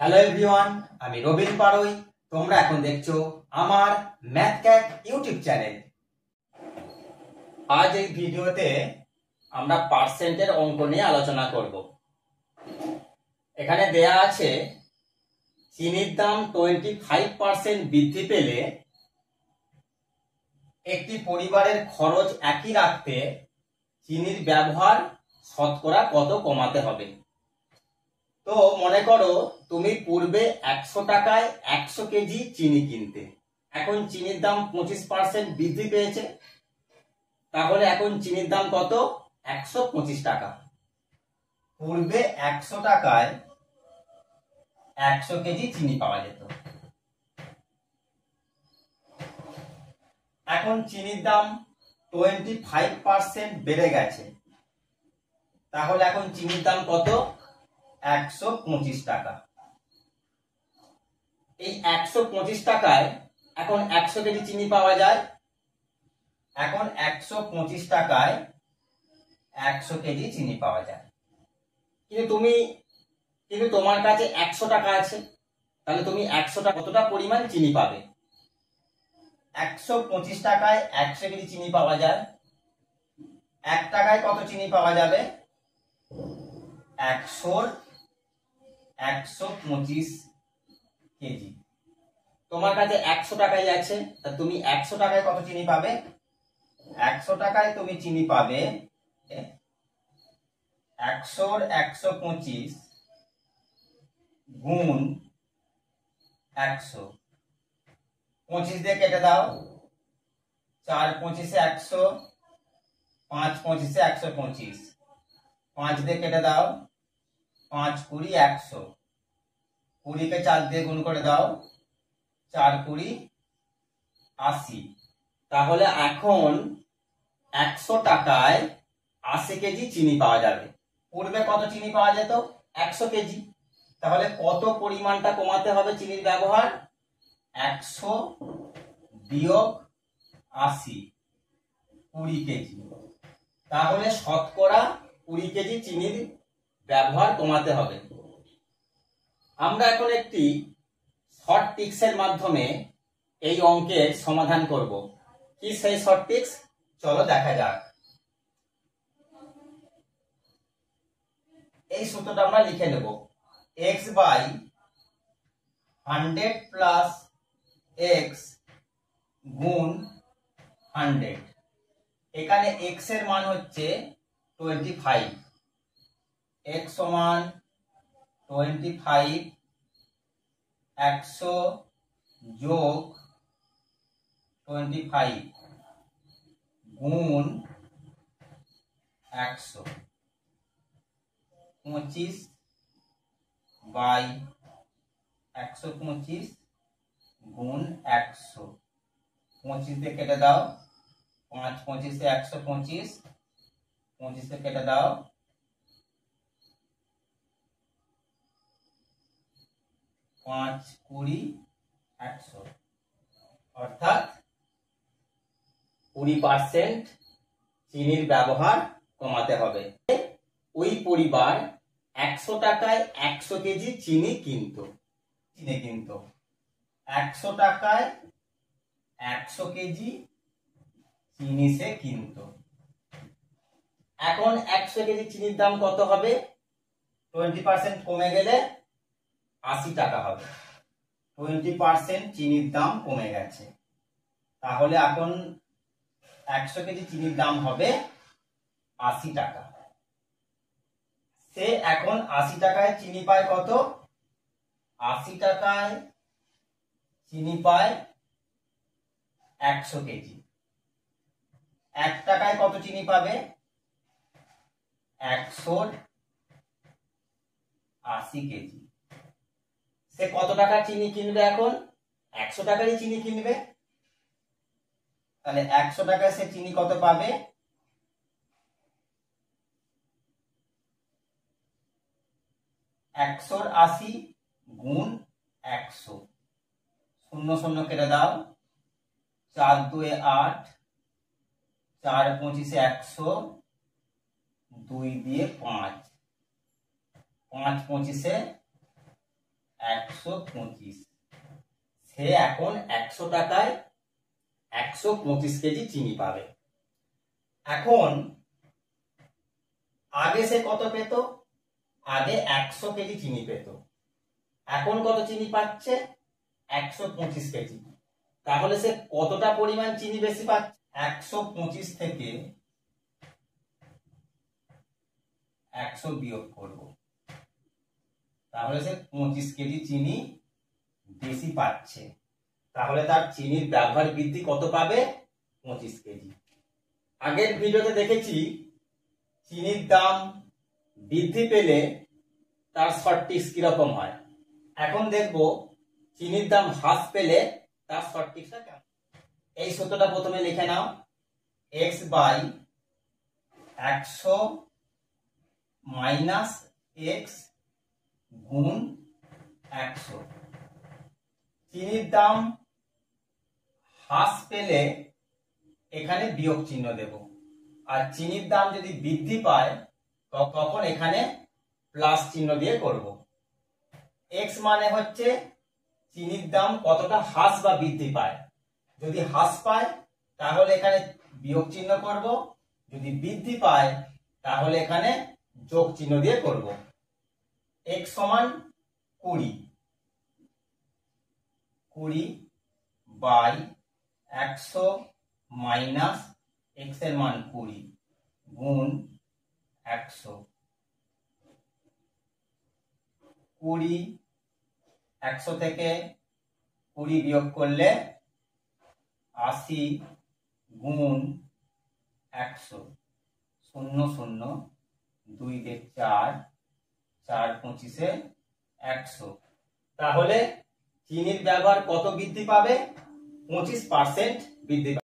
Hello everyone, আমি রবিন পারুই। তোমরা এখন দেখছো আমার ম্যাথ ক্যাট ইউটিউব চ্যানেল। আজ এই ভিডিওতে আমরা পার্সেন্টের অঙ্ক নিয়ে আলোচনা করব। এখানে দেয়া আছে চিনির দাম 25% বৃদ্ধি পেলে একটি পরিবারের খরচ একই রাখতে চিনির ব্যবহার শতকরা কত কমাতে হবে। তো মনে করো তুমি পূর্বে 100 টাকায় 100 কেজি চিনি কিনতে, এখন চিনির দাম 25% বৃদ্ধি পেয়েছে, তাহলে এখন চিনির দাম কত? 125 টাকা। পূর্বে 100 টাকায় 100 কেজি চিনি পাওয়া যেত, এখন চিনির দাম 25% বেড়ে গেছে, তাহলে এখন চিনির দাম কত? 125 টাকা। এই 125 টাকায় এখন 100 কেজি চিনি পাওয়া যায়, এখন 125 টাকায় 100 কেজি চিনি পাওয়া যায়। কিন্তু তোমার কাছে 100 টাকা আছে, তাহলে তুমি 100 টাকা কতটা পরিমাণ চিনি পাবে? 125 টাকায় 100 কেজি চিনি পাওয়া যায়, 1 টাকায় কত চিনি পাওয়া যাবে? 125 কেজি। তোমার কাছে 100 টাকাই আছে, তা তুমি 100 টাকায় কত চিনি পাবে? 100 টাকায় তুমি চিনি পাবে 125 গুণ 100। 25 দিয়ে কেটে দাও, 4 25 100, 5 25 125, 5 দিয়ে কেটে দাও, 5 20 100, 20 কে 4 দিয়ে গুণ করে দাও, 4 20 80। তাহলে এখন 100 টাকায় 80 কেজি চিনি পাওয়া যাবে। পূর্বে কত চিনি পাওয়া যেত? 100 কেজি। তাহলে কত পরিমাণটা কমাতে হবে চিনির ব্যবহার? 100 বিয়োগ 80, 20 কেজি। তাহলে শতকরা 20 কেজি চিনির ব্যবহার কমাতে হবে। আমরা এখন একটি শর্ট ট্রিক্সের মাধ্যমে এই অঙ্কের সমাধান করব। কি সেই শর্ট ট্রিক্স? চলো দেখা যাক। এই সূত্রটা আমরা লিখে নেব, x বাই 100 প্লাস x গুণ 100। এখানে x এর মান হচ্ছে 25, x সমান 25, 100 যোগ 25 গুণ 100, 25 বাই 125 গুণ 100। 25 দিয়ে কেটে দাও, 5 25 125, 25 দিয়ে কেটে দাও, 5 20 100, অর্থাৎ 20% চিনির ব্যবহার কমাতে হবে। ওই পরিবার 100 টাকায় 100 কেজি চিনি কিনতো, 100 টাকায় 100 কেজি চিনি সে কিনতো। এখন 100 কেজি চিনির দাম কত হবে? 20% কমে গেলে 80 টাকা হবে। 20% চিনির দাম কমে গেছে, তাহলে এখন 100 কেজি চিনির দাম হবে 80 টাকা। সে এখন 80 টাকায় চিনি পায় কত? 80 টাকায় চিনি পায় 100 কেজি। 1 টাকায় কত চিনি পাবে? 180 কেজি। সে কত টাকার চিনি কিনবে? এখন 100 টাকারই চিনি কিনবে। তাহলে 100 টাকায় সে চিনি কত পাবে? 180 গুণ 100, 0 0 কেটে দাও, 4 2 8, 4 25 100, 2 দিয়ে 5, 5 25 125। সে এখন 100 টাকায় 125 কেজি চিনি পাবে। এখন আগে সে কত পেত? আগে 100 কেজি চিনি পেত। এখন কত চিনি পাচ্ছে? 125 কেজি। তাহলে সে কতটা পরিমাণ চিনি বেশি পাচ্ছে? 125 থেকে 100 বিয়োগ করব, তাহলে সে 25 কেজি চিনি বেশি পাচ্ছে। তাহলে তার চিনির ব্যবহার বৃদ্ধি কত পাবে? 25 কেজি। আগের ভিডিওতে দেখেছি চিনির দাম বৃদ্ধি পেলে তার শর্ট ট্রিক্স কিরকম হয়। এখন দেখব চিনির দাম হ্রাস পেলে তার শর্ট ট্রিক্সটা কেমন। এই সূত্রটা প্রথমে লিখে নাও, x বাই 100 মাইনাস x গুণ 100। চিনির দাম হ্রাস পেলে এখানে বিয়োগ চিহ্ন দেব, আর চিনির দাম যদি বৃদ্ধি পায় তখন এখানে প্লাস চিহ্ন দিয়ে করব। x মানে হচ্ছে চিনির দাম কতটা হ্রাস বা বৃদ্ধি পায়। যদি হ্রাস পায় তাহলে এখানে বিয়োগ চিহ্ন করব, যদি বৃদ্ধি পায় তাহলে এখানে যোগ চিহ্ন দিয়ে করব। x সমান 20 বাই 100 মাইনাস x এর মান 20 গুণ 100। 20 100 থেকে 20 বিয়োগ করলে 80 গুণ 100। 0 0 2 দিয়ে 4, 4 25 100। তাহলে চিনির ব্যবহার কত বৃদ্ধি পাবে? 25% বৃদ্ধি পাবে।